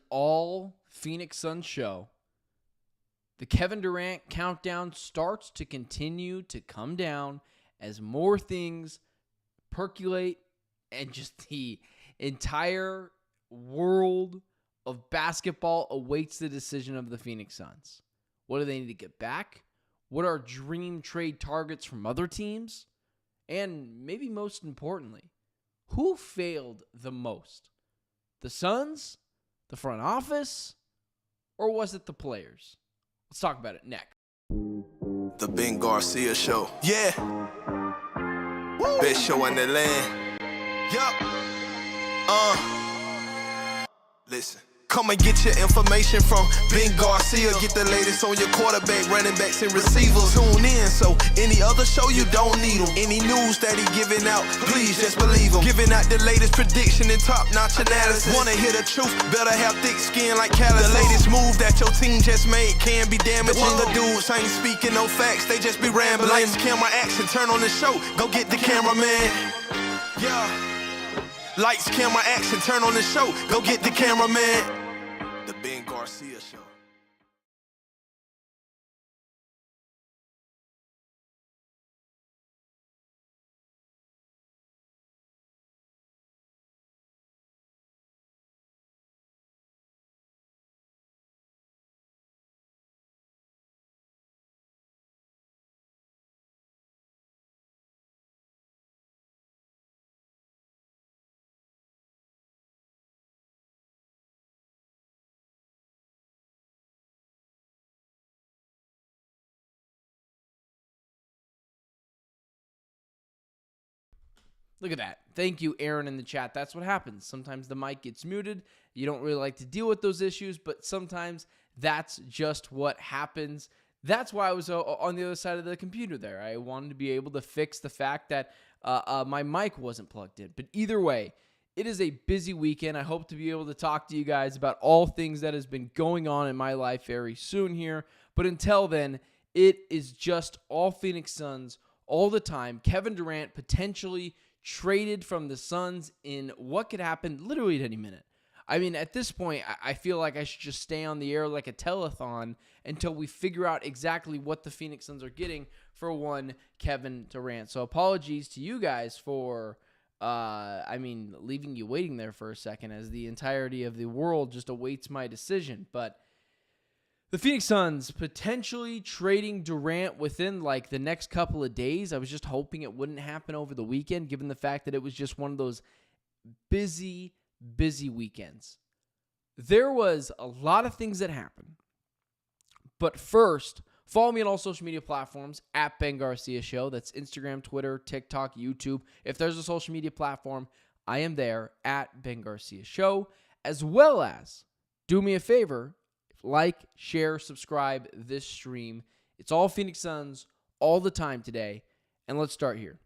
all Phoenix Suns show. The Kevin Durant countdown starts to continue to come down as more things percolate and just the entire world of basketball awaits the decision of the Phoenix Suns. What do they need to get back? What are dream trade targets from other teams? And maybe most importantly, who failed the most? The Suns? The front office? Or was it the players? Let's talk about it next. The Ben Garcia Show. Yeah. Woo. Best show in the land. Yup. Listen. Come and get your information from Ben Garcia. Get the latest on your quarterback, running backs, and receivers. Tune in, so any other show you don't need them. Any news that he giving out, please just believe him. Giving out the latest prediction and top-notch analysis. Wanna hear the truth, better have thick skin like Caliph. The latest move that your team just made can be damaging. The dudes ain't speaking no facts, they just be rambling. Lights, camera, action, turn on the show, go get the cameraman. Yeah. Lights, camera, action, turn on the show, go get the cameraman. The Ben Garcia Show. Look at that. Thank you, Aaron, in the chat. That's what happens. Sometimes the mic gets muted. You don't really like to deal with those issues, but sometimes that's just what happens. That's why I was on the other side of the computer there. I wanted to be able to fix the fact that my mic wasn't plugged in. But either way, it is a busy weekend. I hope to be able to talk to you guys about all things that has been going on in my life very soon here. But until then, it is just all Phoenix Suns all the time. Kevin Durant potentially traded from the Suns in what could happen literally at any minute. I mean, at this point, I feel like I should just stay on the air like a telethon until we figure out exactly what the Phoenix Suns are getting for one Kevin Durant. So apologies to you guys for, leaving you waiting there for a second as the entirety of the world just awaits my decision. But the Phoenix Suns potentially trading Durant within like the next couple of days. I was just hoping it wouldn't happen over the weekend, given the fact that it was just one of those busy weekends. There was a lot of things that happened. But first, follow me on all social media platforms at Ben Garcia Show. That's Instagram, Twitter, TikTok, YouTube. If there's a social media platform, I am there at Ben Garcia Show. As well as, do me a favor, like, share, subscribe this stream. It's all Phoenix Suns all the time today. And let's start here.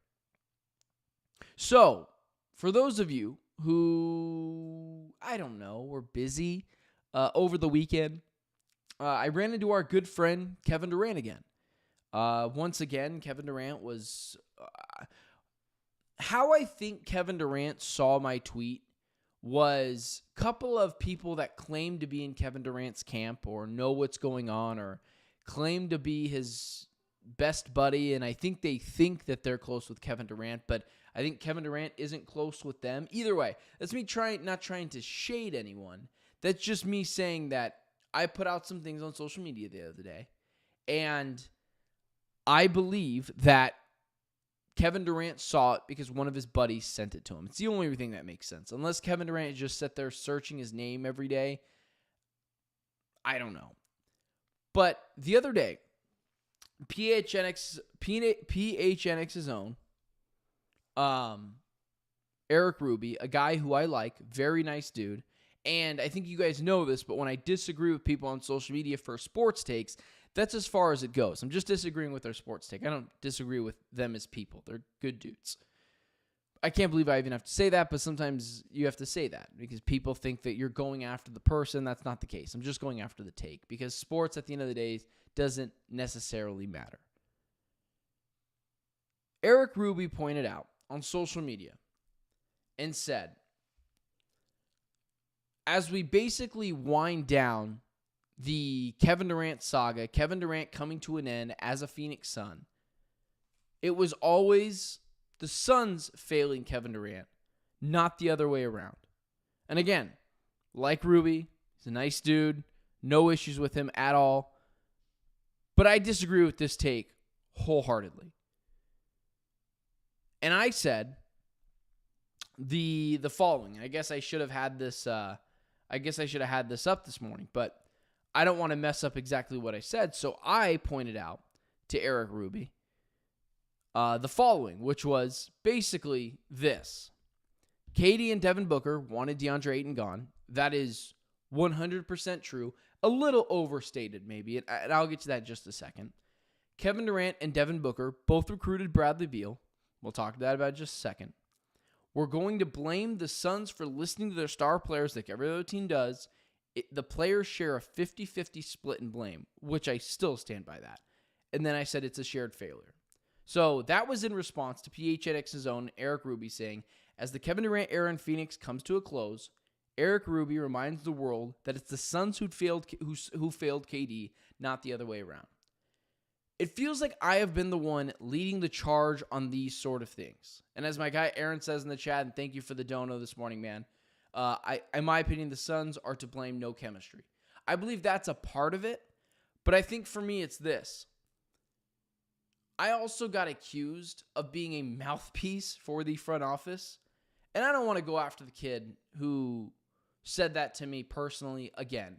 So, for those of you who, I don't know, were busy over the weekend, I ran into our good friend Kevin Durant again. Once again, Kevin Durant was... how I think Kevin Durant saw my tweet was a couple of people that claim to be in Kevin Durant's camp or know what's going on or claim to be his best buddy, and I think they think that they're close with Kevin Durant, but I think Kevin Durant isn't close with them. Either way, that's me not trying to shade anyone. That's just me saying that I put out some things on social media the other day, and I believe that Kevin Durant saw it because one of his buddies sent it to him. It's the only thing that makes sense. Unless Kevin Durant just sat there searching his name every day, I don't know. But the other day, PHNX's own Eric Ruby, a guy who I like, very nice dude, and I think you guys know this, but when I disagree with people on social media for sports takes, that's as far as it goes. I'm just disagreeing with their sports take. I don't disagree with them as people. They're good dudes. I can't believe I even have to say that, but sometimes you have to say that because people think that you're going after the person. That's not the case. I'm just going after the take because sports at the end of the day doesn't necessarily matter. Eric Ruby pointed out on social media and said, as we basically wind down the Kevin Durant saga, Kevin Durant coming to an end as a Phoenix Sun, it was always the Suns failing Kevin Durant, not the other way around. And again, like Ruby, he's a nice dude, no issues with him at all. But I disagree with this take wholeheartedly. And I said the following. I guess I should have had this up this morning, but I don't want to mess up exactly what I said. So I pointed out to Eric Ruby the following, which was basically this. KD and Devin Booker wanted DeAndre Ayton gone. That is 100% true. A little overstated, maybe, and I'll get to that in just a second. Kevin Durant and Devin Booker both recruited Bradley Beal. We'll talk about that in just a second. We're going to blame the Suns for listening to their star players like every other team does. The players share a 50-50 split in blame, which I still stand by that. And then I said it's a shared failure. So that was in response to PHNX's own Eric Ruby saying, as the Kevin Durant era in Phoenix comes to a close, Eric Ruby reminds the world that it's the Suns who failed KD, not the other way around. It feels like I have been the one leading the charge on these sort of things. And as my guy Aaron says in the chat, and thank you for the dono this morning, man, in my opinion, the Suns are to blame, no chemistry. I believe that's a part of it, but I think for me it's this. I also got accused of being a mouthpiece for the front office, and I don't want to go after the kid who said that to me personally again.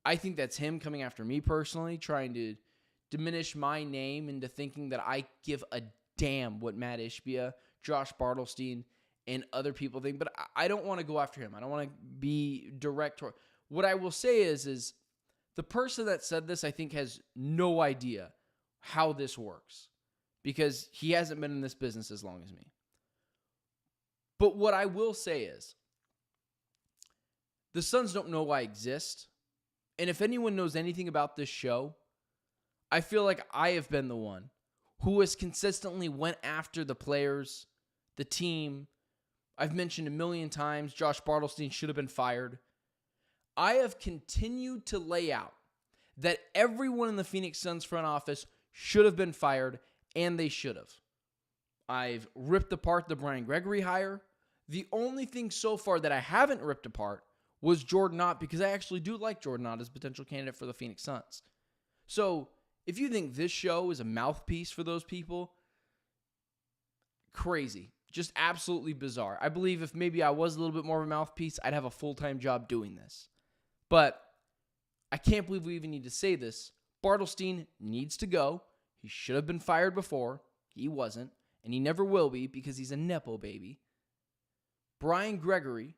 I think that's him coming after me personally, trying to diminish my name into thinking that I give a damn what Mat Ishbia, Josh Bartlestein, and other people think. But I don't want to go after him. I don't want to be direct. What I will say is the person that said this, I think, has no idea how this works because he hasn't been in this business as long as me. But what I will say is the Suns don't know I exist. And if anyone knows anything about this show, I feel like I have been the one who has consistently went after the players, the team. I've mentioned a million times Josh Bartlestein should have been fired. I have continued to lay out that everyone in the Phoenix Suns front office should have been fired, and they should have. I've ripped apart the Brian Gregory hire. The only thing so far that I haven't ripped apart was Jordan Ott, because I actually do like Jordan Ott as a potential candidate for the Phoenix Suns. So if you think this show is a mouthpiece for those people, crazy. Just absolutely bizarre. I believe if maybe I was a little bit more of a mouthpiece, I'd have a full-time job doing this. But I can't believe we even need to say this. Bartlestein needs to go. He should have been fired before. He wasn't. And he never will be because he's a Nepo baby. Brian Gregory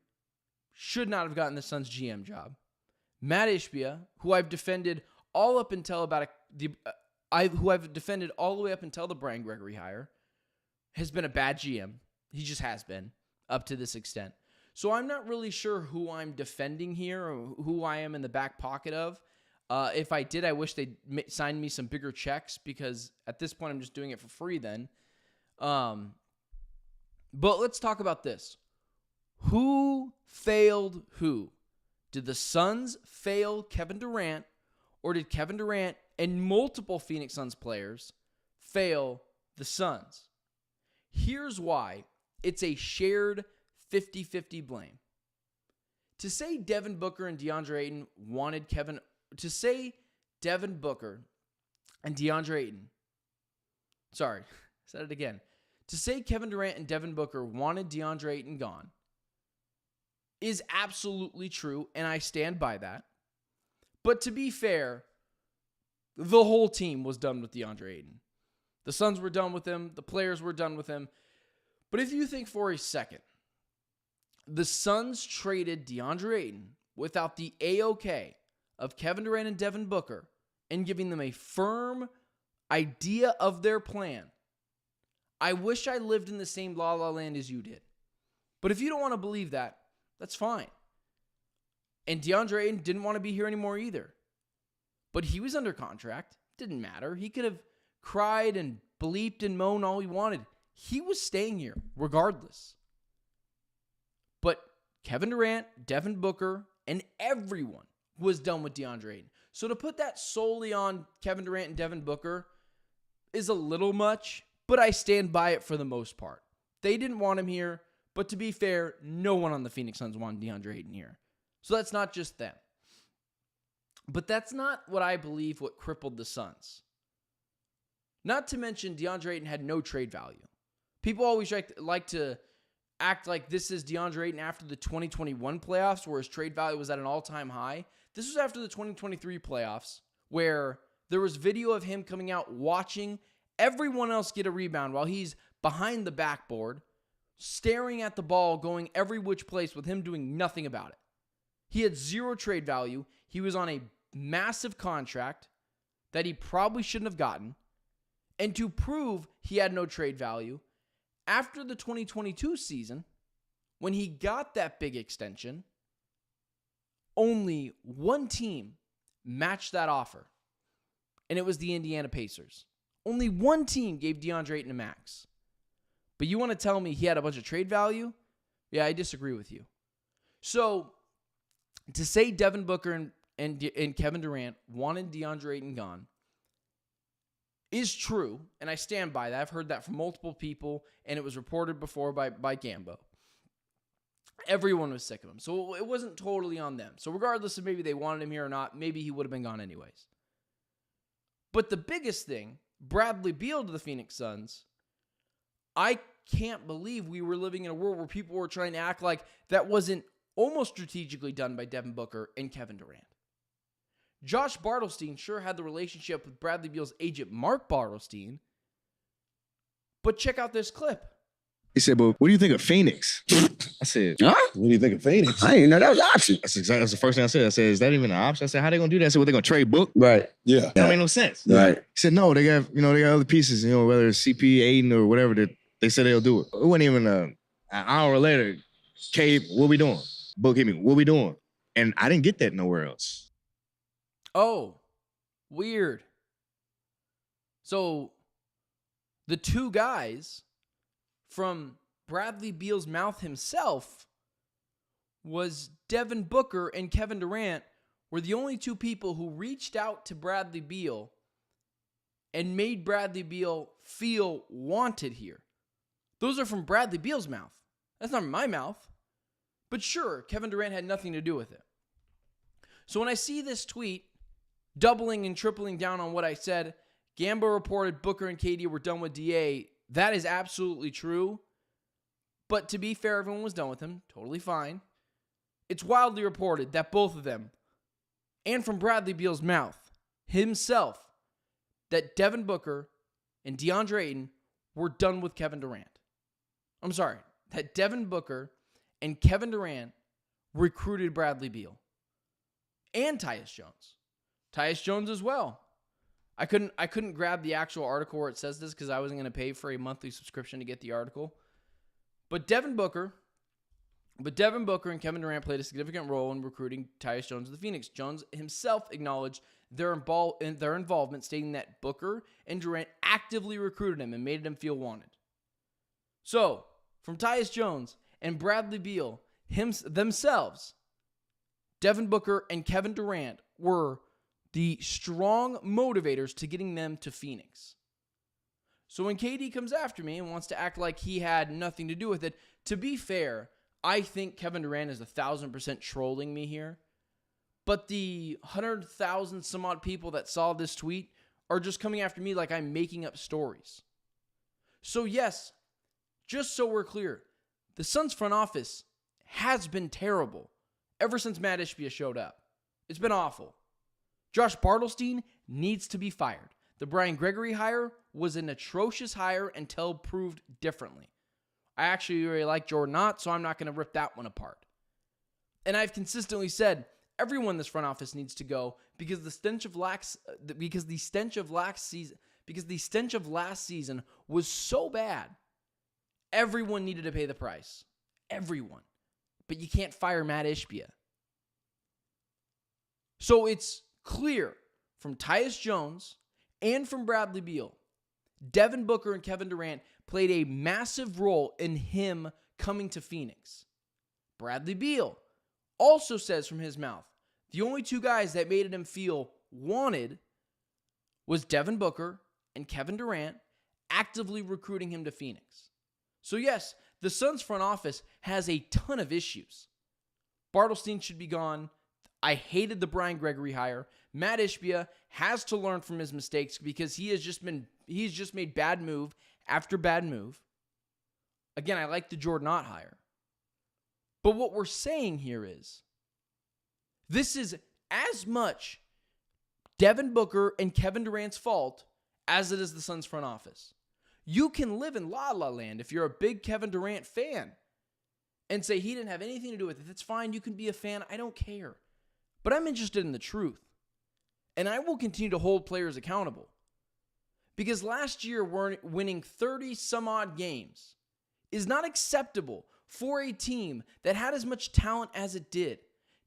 should not have gotten the Suns GM job. Mat Ishbia, who I've defended all up until defended all the way up until the Brian Gregory hire, has been a bad GM. He just has been up to this extent. So I'm not really sure who I'm defending here or who I am in the back pocket of. If I did, I wish they'd sign me some bigger checks because at this point I'm just doing it for free then. But let's talk about this. Who failed who? Did the Suns fail Kevin Durant, or did Kevin Durant and multiple Phoenix Suns players fail the Suns? Here's why it's a shared 50-50 blame. To say Devin Booker and DeAndre Ayton wanted to say Devin Booker and DeAndre Ayton, said it again. To say Kevin Durant and Devin Booker wanted DeAndre Ayton gone is absolutely true, and I stand by that. But to be fair, the whole team was done with DeAndre Ayton. The Suns were done with him. The players were done with him. But if you think for a second, the Suns traded DeAndre Ayton without the A-OK of Kevin Durant and Devin Booker and giving them a firm idea of their plan. I wish I lived in the same la-la land as you did. But if you don't want to believe that, that's fine. And DeAndre Ayton didn't want to be here anymore either. But he was under contract. Didn't matter. He could have cried and bleeped and moaned all he wanted. He was staying here regardless. But Kevin Durant, Devin Booker, and everyone was done with DeAndre Ayton. So to put that solely on Kevin Durant and Devin Booker is a little much, but I stand by it for the most part. They didn't want him here, but to be fair, no one on the Phoenix Suns wanted DeAndre Ayton here. So that's not just them. But that's not what I believe what crippled the Suns. Not to mention DeAndre Ayton had no trade value. People always like to act like this is DeAndre Ayton after the 2021 playoffs where his trade value was at an all-time high. This was after the 2023 playoffs where there was video of him coming out watching everyone else get a rebound while he's behind the backboard, staring at the ball, going every which place with him doing nothing about it. He had zero trade value. He was on a massive contract that he probably shouldn't have gotten. And to prove he had no trade value, after the 2022 season, when he got that big extension, only one team matched that offer, and it was the Indiana Pacers. Only one team gave DeAndre Ayton a max. But you want to tell me he had a bunch of trade value? Yeah, I disagree with you. So, to say Devin Booker and Kevin Durant wanted DeAndre Ayton gone is true, and I stand by that. I've heard that from multiple people, and it was reported before by Gambo. Everyone was sick of him, so it wasn't totally on them. So regardless of maybe they wanted him here or not, maybe he would have been gone anyways. But the biggest thing, Bradley Beal to the Phoenix Suns, I can't believe we were living in a world where people were trying to act like that wasn't almost strategically done by Devin Booker and Kevin Durant. Josh Bartelstein sure had the relationship with Bradley Beal's agent, Mark Bartelstein. But check out this clip. He said, "But what do you think of Phoenix?" I said, Huh? "What do you think of Phoenix?" I didn't know that was an option. That's the first thing I said. I said, "Is that even an option?" I said, "How they gonna do that?" I said, "What, they gonna trade Book?" Right. Yeah. That made no sense. Right. He said, "No, they got other pieces, whether it's CP, Aiden, or whatever, that they said they'll do it." It wasn't even an hour later, Cave, what we doing? Book hit me, what we doing? And I didn't get that nowhere else. Oh, weird. So, the two guys from Bradley Beal's mouth himself was Devin Booker and Kevin Durant were the only two people who reached out to Bradley Beal and made Bradley Beal feel wanted here. Those are from Bradley Beal's mouth. That's not my mouth. But sure, Kevin Durant had nothing to do with it. So when I see this tweet doubling and tripling down on what I said, Gambo reported Booker and KD were done with DA. That is absolutely true. But to be fair, everyone was done with him. Totally fine. It's wildly reported that both of them, and from Bradley Beal's mouth himself, that Devin Booker and DeAndre Ayton were done with Kevin Durant. I'm sorry, that Devin Booker and Kevin Durant recruited Bradley Beal. And Tyus Jones. Tyus Jones as well. I couldn't grab the actual article where it says this because I wasn't going to pay for a monthly subscription to get the article. But Devin Booker and Kevin Durant played a significant role in recruiting Tyus Jones to the Phoenix. Jones himself acknowledged their involvement, stating that Booker and Durant actively recruited him and made him feel wanted. So, from Tyus Jones and Bradley Beal themselves, Devin Booker and Kevin Durant were the strong motivators to getting them to Phoenix. So when KD comes after me and wants to act like he had nothing to do with it, to be fair, I think Kevin Durant is 1,000% trolling me here. But the 100,000 some odd people that saw this tweet are just coming after me like I'm making up stories. So yes, just so we're clear, the Suns front office has been terrible ever since Mat Ishbia showed up. It's been awful. Josh Bartelstein needs to be fired. The Brian Gregory hire was an atrocious hire until proved differently. I actually really like Jordan Knott, so I'm not going to rip that one apart. And I've consistently said everyone in this front office needs to go because the stench of last season was so bad. Everyone needed to pay the price. Everyone. But you can't fire Mat Ishbia. So it's clear from Tyus Jones and from Bradley Beal, Devin Booker and Kevin Durant played a massive role in him coming to Phoenix. Bradley Beal also says from his mouth, the only two guys that made him feel wanted was Devin Booker and Kevin Durant actively recruiting him to Phoenix. So yes, the Suns front office has a ton of issues. Bartlestein should be gone. I hated the Brian Gregory hire. Mat Ishbia has to learn from his mistakes because he's just made bad move after bad move. Again, I like the Jordan Ott hire. But what we're saying here is, this is as much Devin Booker and Kevin Durant's fault as it is the Suns front office. You can live in La La Land if you're a big Kevin Durant fan and say he didn't have anything to do with it. That's fine. You can be a fan. I don't care. But I'm interested in the truth. And I will continue to hold players accountable. Because last year, winning 30 some odd games is not acceptable for a team that had as much talent as it did.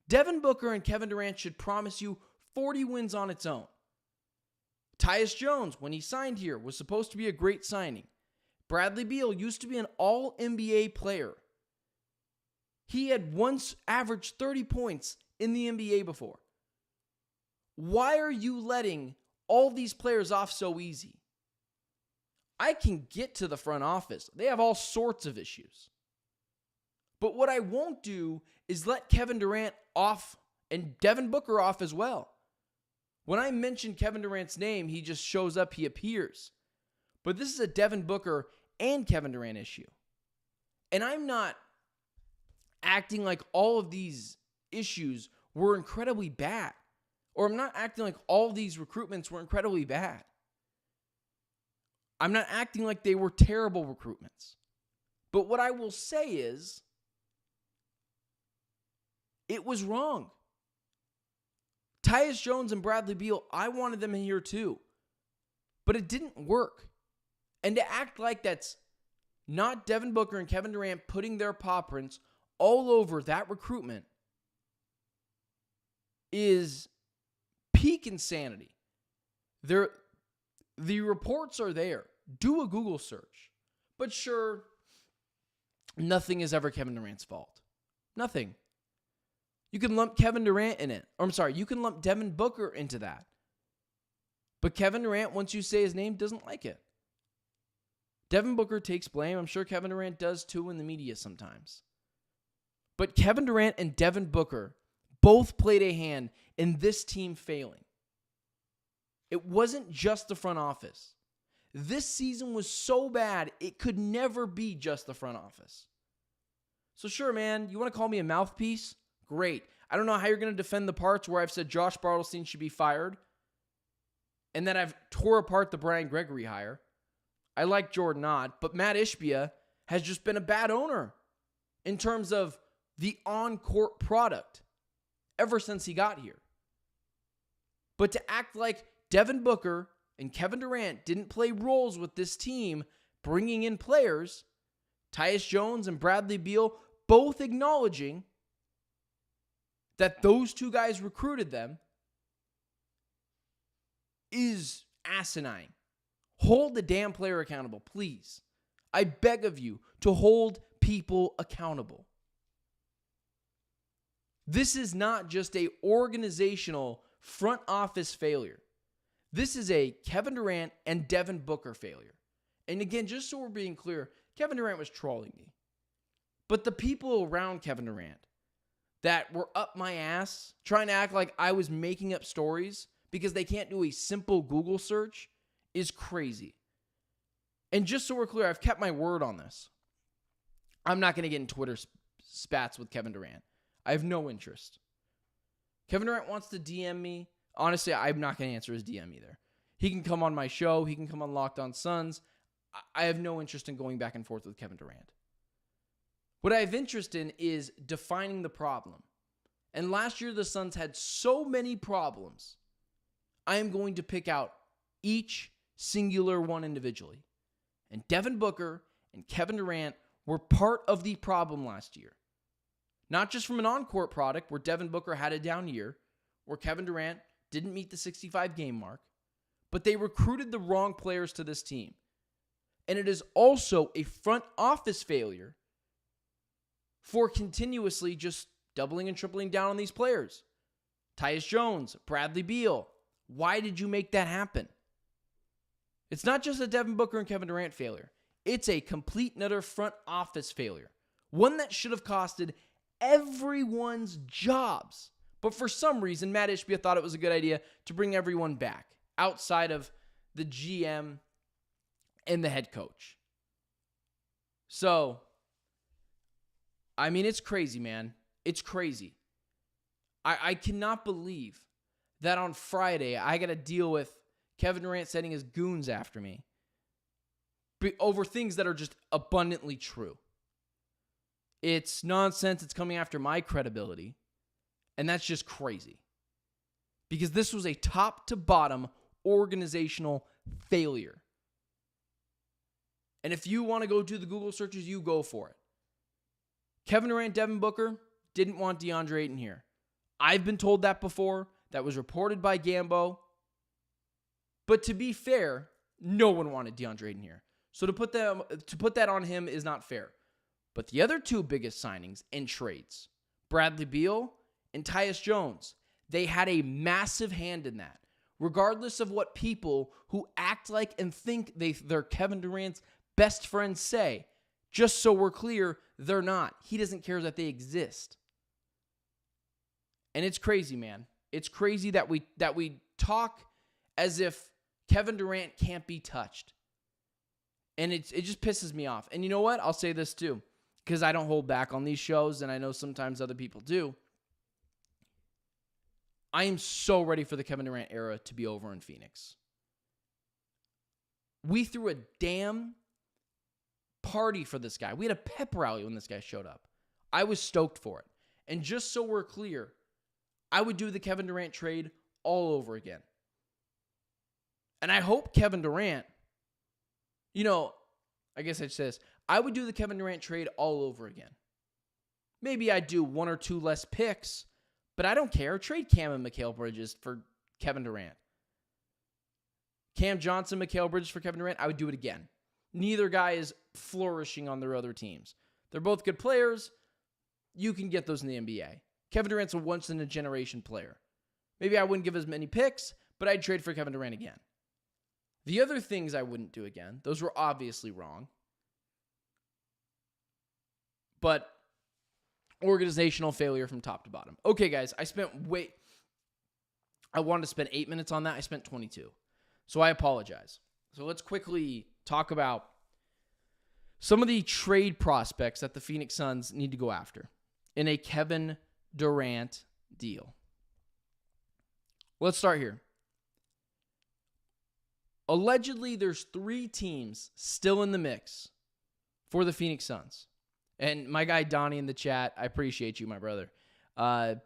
Devin Booker and Kevin Durant should promise you 40 wins on its own. Tyus Jones, when he signed here, was supposed to be a great signing. Bradley Beal used to be an all-NBA player. He had once averaged 30 points in the NBA before. Why are you letting all these players off so easy? I can get to the front office. They have all sorts of issues. But what I won't do is let Kevin Durant off and Devin Booker off as well. When I mention Kevin Durant's name, he just shows up, he appears. But this is a Devin Booker and Kevin Durant issue. And I'm not acting like all of these issues were incredibly bad. Or I'm not acting like all these recruitments were incredibly bad. I'm not acting like they were terrible recruitments. But what I will say is, it was wrong. Tyus Jones and Bradley Beal, I wanted them in here too. But it didn't work. And to act like that's not Devin Booker and Kevin Durant putting their paw prints all over that recruitment is peak insanity. The reports are there. Do a Google search. But sure, nothing is ever Kevin Durant's fault. Nothing. You can lump Kevin Durant in it. Or I'm sorry, you can lump Devin Booker into that. But Kevin Durant, once you say his name, doesn't like it. Devin Booker takes blame. I'm sure Kevin Durant does too in the media sometimes. But Kevin Durant and Devin Booker both played a hand in this team failing. It wasn't just the front office. This season was so bad, it could never be just the front office. So sure, man, you want to call me a mouthpiece? Great. I don't know how you're going to defend the parts where I've said Josh Bartlestein should be fired and that I've tore apart the Brian Gregory hire. I like Jordan Ott, but Mat Ishbia has just been a bad owner in terms of the on-court product ever since he got here. But to act like Devin Booker and Kevin Durant didn't play roles with this team bringing in players, Tyus Jones and Bradley Beal both acknowledging that those two guys recruited them, is asinine. Hold the damn player accountable, please. I beg of you to hold people accountable. This is not just an organizational front office failure. This is a Kevin Durant and Devin Booker failure. And again, just so we're being clear, Kevin Durant was trolling me. But the people around Kevin Durant that were up my ass trying to act like I was making up stories because they can't do a simple Google search is crazy. And just so we're clear, I've kept my word on this. I'm not going to get in Twitter spats with Kevin Durant. I have no interest. Kevin Durant wants to DM me. Honestly, I'm not going to answer his DM either. He can come on my show. He can come on Locked On Suns. I have no interest in going back and forth with Kevin Durant. What I have interest in is defining the problem. And last year, the Suns had so many problems. I am going to pick out each singular one individually. And Devin Booker and Kevin Durant were part of the problem last year. Not just from an on-court product where Devin Booker had a down year, where Kevin Durant didn't meet the 65-game mark, but they recruited the wrong players to this team. And it is also a front office failure for continuously just doubling and tripling down on these players. Tyus Jones, Bradley Beal. Why did you make that happen? It's not just a Devin Booker and Kevin Durant failure. It's a complete and utter front office failure. One that should have costed everyone's jobs. But for some reason, Mat Ishbia thought it was a good idea to bring everyone back outside of the GM and the head coach. So, I mean, it's crazy, man. It's crazy. I cannot believe that on Friday I got to deal with Kevin Durant sending his goons after me over things that are just abundantly true. It's nonsense. It's coming after my credibility. And that's just crazy. Because this was a top to bottom organizational failure. And if you want to go do the Google searches, you go for it. Kevin Durant, Devin Booker didn't want DeAndre Ayton here. I've been told that before. That was reported by Gambo. But to be fair, no one wanted DeAndre Ayton here. So to put that on him is not fair. But the other two biggest signings and trades, Bradley Beal and Tyus Jones, they had a massive hand in that. Regardless of what people who act like and think they're Kevin Durant's best friends say, just so we're clear, they're not. He doesn't care that they exist. And it's crazy, man. It's crazy that we talk as if Kevin Durant can't be touched. And it just pisses me off. And you know what? I'll say this too, because I don't hold back on these shows, and I know sometimes other people do. I am so ready for the Kevin Durant era to be over in Phoenix. We threw a damn party for this guy. We had a pep rally when this guy showed up. I was stoked for it. And just so we're clear, I would do the Kevin Durant trade all over again. And I hope Kevin Durant, I guess I'd say this. I would do the Kevin Durant trade all over again. Maybe I'd do one or two less picks, but I don't care. Trade Cam and Mikal Bridges for Kevin Durant. Cam Johnson, Mikal Bridges for Kevin Durant, I would do it again. Neither guy is flourishing on their other teams. They're both good players. You can get those in the NBA. Kevin Durant's a once-in-a-generation player. Maybe I wouldn't give as many picks, but I'd trade for Kevin Durant again. The other things I wouldn't do again, those were obviously wrong. But organizational failure from top to bottom. Okay, guys, I wanted to spend 8 minutes on that. I spent 22. So I apologize. So let's quickly talk about some of the trade prospects that the Phoenix Suns need to go after in a Kevin Durant deal. Let's start here. Allegedly, there's 3 teams still in the mix for the Phoenix Suns. And my guy Donnie in the chat, I appreciate you, my brother.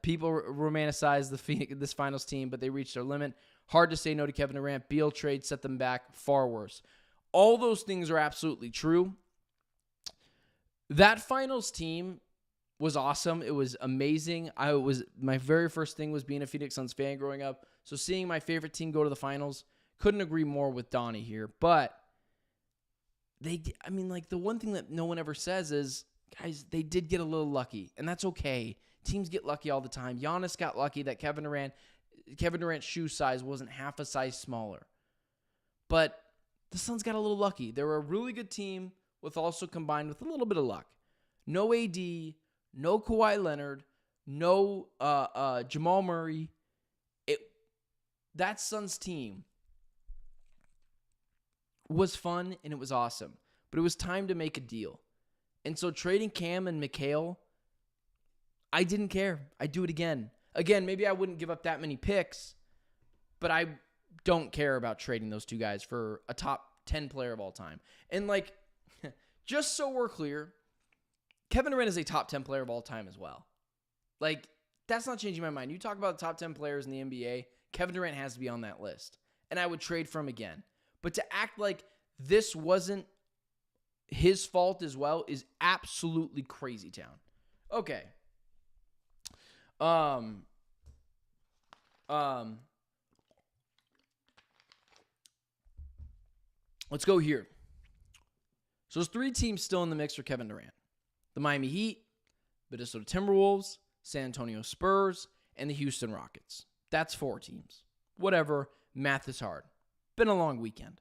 People romanticize this finals team, but they reached their limit. Hard to say no to Kevin Durant. Beal trade set them back far worse. All those things are absolutely true. That finals team was awesome. It was amazing. My very first thing was being a Phoenix Suns fan growing up. So seeing my favorite team go to the finals, couldn't agree more with Donnie here. But the one thing that no one ever says is, guys, they did get a little lucky, and that's okay. Teams get lucky all the time. Giannis got lucky that Kevin Durant's shoe size wasn't half a size smaller. But the Suns got a little lucky. They were a really good team with also combined with a little bit of luck. No AD, no Kawhi Leonard, no Jamal Murray. That Suns team was fun and it was awesome. But it was time to make a deal. And so trading Cam and Mikal, I didn't care. I'd do it again. Again, maybe I wouldn't give up that many picks, but I don't care about trading those two guys for a top 10 player of all time. And just so we're clear, Kevin Durant is a top 10 player of all time as well. That's not changing my mind. You talk about the top 10 players in the NBA, Kevin Durant has to be on that list. And I would trade for him again. But to act like this wasn't his fault as well is absolutely crazy town. Okay. Let's go here. So there's 3 teams still in the mix for Kevin Durant. The Miami Heat, Minnesota Timberwolves, San Antonio Spurs, and the Houston Rockets. That's 4 teams. Whatever, math is hard. Been a long weekend.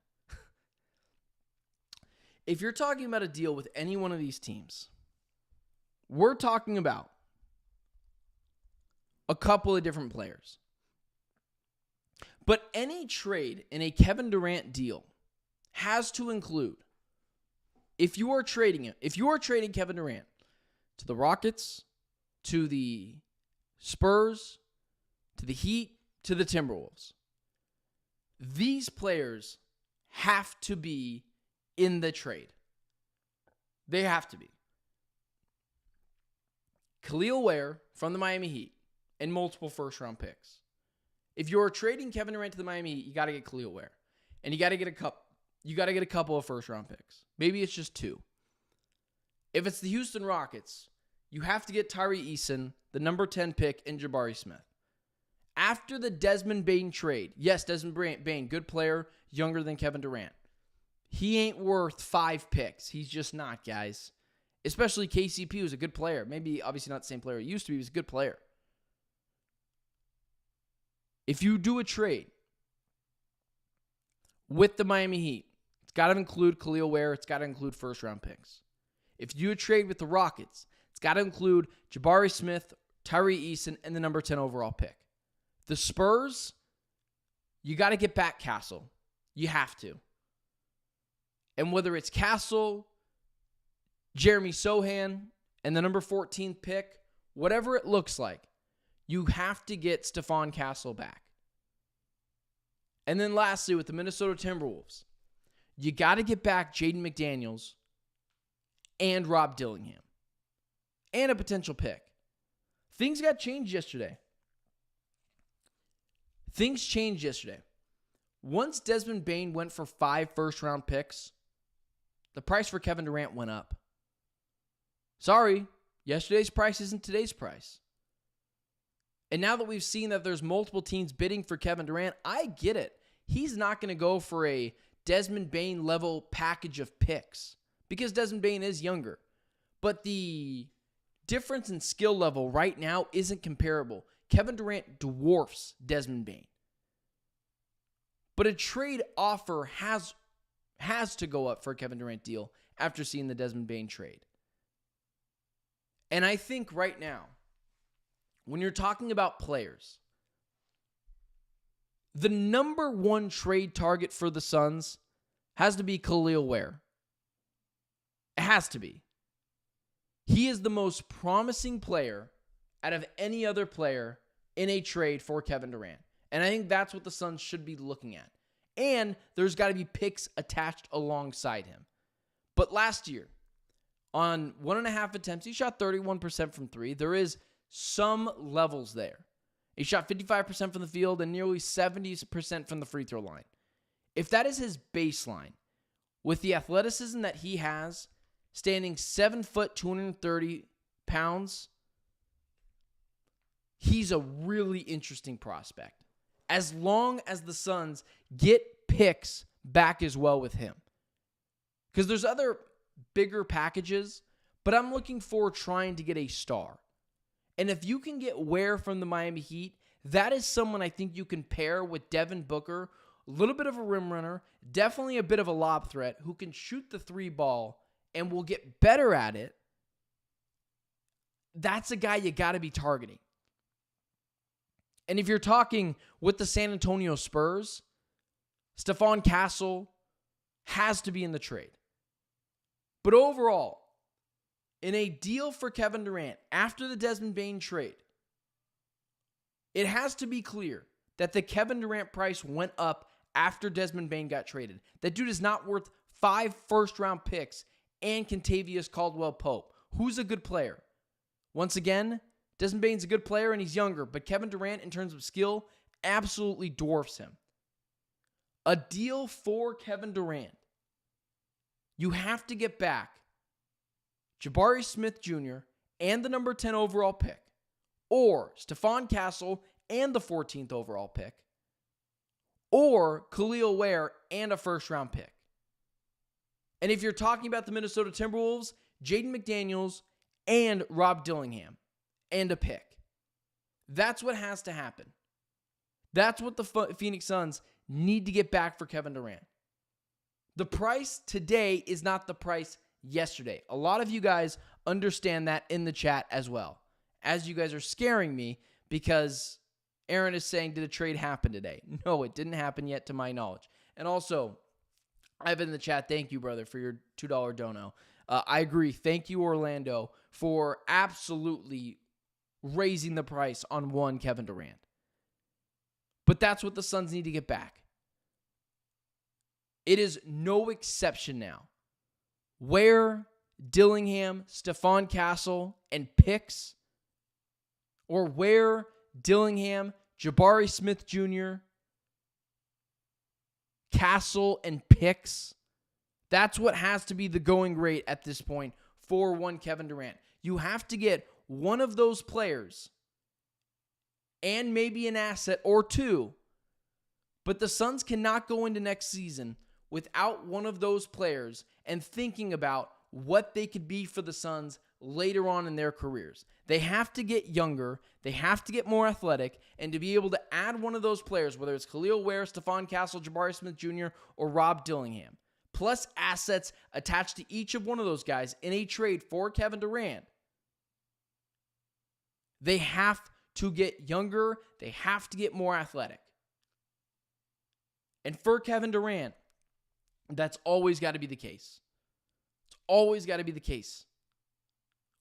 If you're talking about a deal with any one of these teams, we're talking about a couple of different players. But any trade in a Kevin Durant deal has to include, if you are trading Kevin Durant to the Rockets, to the Spurs, to the Heat, to the Timberwolves, these players have to be in the trade. They have to be. Kel'el Ware from the Miami Heat and multiple first-round picks. If you're trading Kevin Durant to the Miami Heat, you got to get Kel'el Ware, and you got to get a couple of first-round picks. Maybe it's just 2. If it's the Houston Rockets, you have to get Tyree Eason, the number 10 pick, and Jabari Smith. After the Desmond Bane trade, yes, Desmond Bane, good player, younger than Kevin Durant. He ain't worth 5 picks. He's just not, guys. Especially KCP, who's a good player. Maybe, obviously not the same player he used to be. He was a good player. If you do a trade with the Miami Heat, it's got to include Kel'el Ware. It's got to include first-round picks. If you do a trade with the Rockets, it's got to include Jabari Smith, Tyree Eason, and the number 10 overall pick. The Spurs, you got to get back Castle. You have to. And whether it's Castle, Jeremy Sohan, and the number 14 pick, whatever it looks like, you have to get Stephon Castle back. And then lastly, with the Minnesota Timberwolves, you got to get back Jaden McDaniels and Rob Dillingham and a potential pick. Things got changed yesterday. Once Desmond Bane went for 5 first-round picks, the price for Kevin Durant went up. Sorry, yesterday's price isn't today's price. And now that we've seen that there's multiple teams bidding for Kevin Durant, I get it. He's not going to go for a Desmond Bane level package of picks because Desmond Bane is younger. But the difference in skill level right now isn't comparable. Kevin Durant dwarfs Desmond Bane. But a trade offer has to go up for a Kevin Durant deal after seeing the Desmond Bane trade. And I think right now, when you're talking about players, the number 1 trade target for the Suns has to be Kel'el Ware. It has to be. He is the most promising player out of any other player in a trade for Kevin Durant. And I think that's what the Suns should be looking at. And there's got to be picks attached alongside him. But last year, on 1.5 attempts, he shot 31% from 3. There is some levels there. He shot 55% from the field and nearly 70% from the free throw line. If that is his baseline, with the athleticism that he has, standing 7 foot, 230 pounds, he's a really interesting prospect. As long as the Suns get picks back as well with him. Because there's other bigger packages, but I'm looking for trying to get a star. And if you can get Ware from the Miami Heat, that is someone I think you can pair with Devin Booker, a little bit of a rim runner, definitely a bit of a lob threat, who can shoot the 3 ball and will get better at it. That's a guy you got to be targeting. And if you're talking with the San Antonio Spurs, Stephon Castle has to be in the trade. But overall, in a deal for Kevin Durant after the Desmond Bane trade, it has to be clear that the Kevin Durant price went up after Desmond Bane got traded. That dude is not worth 5 first-round picks and Kentavious Caldwell-Pope, who's a good player. Once again, Desmond Bane's a good player and he's younger, but Kevin Durant, in terms of skill, absolutely dwarfs him. A deal for Kevin Durant, you have to get back Jabari Smith Jr. and the number 10 overall pick, or Stephon Castle and the 14th overall pick, or Kel'el Ware and a first-round pick. And if you're talking about the Minnesota Timberwolves, Jaden McDaniels and Rob Dillingham and a pick. That's what has to happen. That's what the Phoenix Suns need to get back for Kevin Durant. The price today is not the price yesterday. A lot of you guys understand that in the chat as well. As you guys are scaring me because Aaron is saying, did a trade happen today? No, it didn't happen yet to my knowledge. And also, I've in the chat, thank you, brother, for your $2 dono. I agree. Thank you, Orlando, for absolutely raising the price on one Kevin Durant. But that's what the Suns need to get back. It is no exception now. Ware, Dillingham, Stephon Castle, and picks, or Ware, Dillingham, Jabari Smith Jr., Castle, and picks. That's what has to be the going rate at this point for one Kevin Durant. You have to get one of those players and maybe an asset or two. But the Suns cannot go into next season without one of those players and thinking about what they could be for the Suns later on in their careers. They have to get younger, they have to get more athletic, and to be able to add one of those players, whether it's Kel'el Ware, Stephon Castle, Jabari Smith Jr., or Rob Dillingham, plus assets attached to each of one of those guys in a trade for Kevin Durant. They have to get younger, they have to get more athletic. And for Kevin Durant, that's always got to be the case. It's always got to be the case.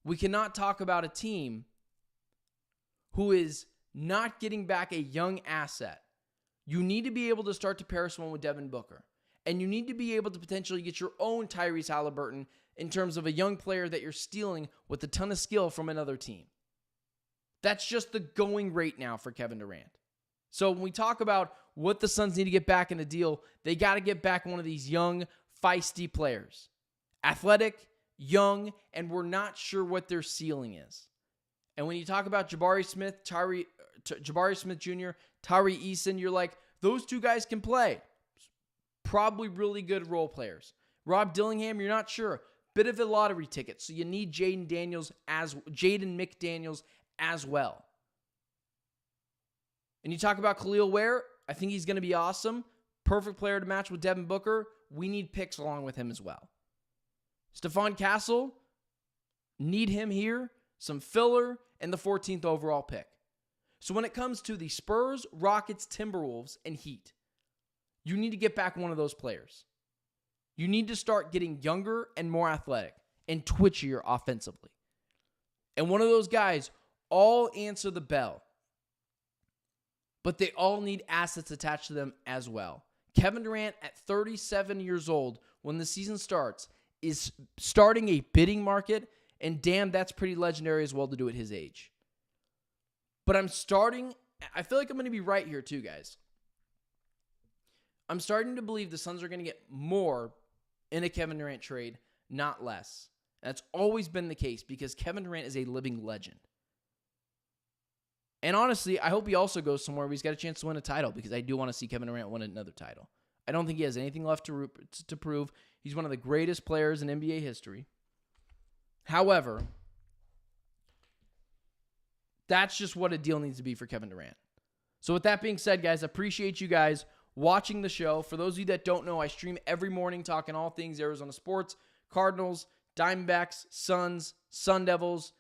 We cannot talk about a team who is not getting back a young asset. You need to be able to start to pair someone with Devin Booker. And you need to be able to potentially get your own Tyrese Halliburton in terms of a young player that you're stealing with a ton of skill from another team. That's just the going rate now for Kevin Durant. So when we talk about what the Suns need to get back in a deal, they got to get back one of these young, feisty players. Athletic, young, and we're not sure what their ceiling is. And when you talk about Jabari Smith Jr., Tari Eason, you're like, those two guys can play. Probably really good role players. Rob Dillingham, you're not sure. Bit of a lottery ticket, so you need Jaden McDaniels as well. And you talk about Kel'el Ware, I think he's going to be awesome. Perfect player to match with Devin Booker. We need picks along with him as well. Stephon Castle, need him here, some filler, and the 14th overall pick. So when it comes to the Spurs, Rockets, Timberwolves, and Heat, you need to get back one of those players. You need to start getting younger and more athletic and twitchier offensively. And one of those guys all answer the bell. But they all need assets attached to them as well. Kevin Durant, at 37 years old, when the season starts, is starting a bidding market, and damn, that's pretty legendary as well to do at his age. But I feel like I'm going to be right here too, guys. I'm starting to believe the Suns are going to get more in a Kevin Durant trade, not less. That's always been the case because Kevin Durant is a living legend. And honestly, I hope he also goes somewhere where he's got a chance to win a title because I do want to see Kevin Durant win another title. I don't think he has anything left to prove. He's one of the greatest players in NBA history. However, that's just what a deal needs to be for Kevin Durant. So with that being said, guys, appreciate you guys watching the show. For those of you that don't know, I stream every morning talking all things Arizona sports, Cardinals, Diamondbacks, Suns, Sun Devils.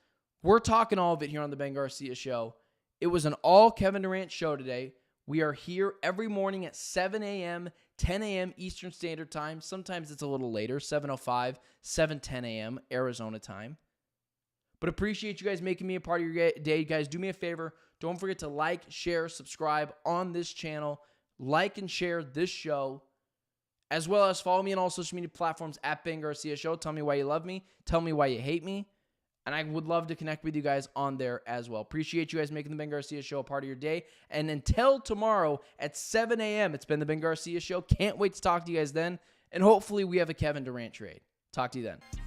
We're talking all of it here on the Ben Garcia Show. It was an all Kevin Durant show today. We are here every morning at 7 a.m., 10 a.m. Eastern Standard Time. Sometimes it's a little later, 7:05, 7:10 a.m. Arizona time. But appreciate you guys making me a part of your day. Guys, do me a favor. Don't forget to like, share, subscribe on this channel. Like and share this show, as well as follow me on all social media platforms at Ben Garcia Show. Tell me why you love me. Tell me why you hate me. And I would love to connect with you guys on there as well. Appreciate you guys making the Ben Garcia Show a part of your day. And until tomorrow at 7 a.m., it's been the Ben Garcia Show. Can't wait to talk to you guys then. And hopefully we have a Kevin Durant trade. Talk to you then.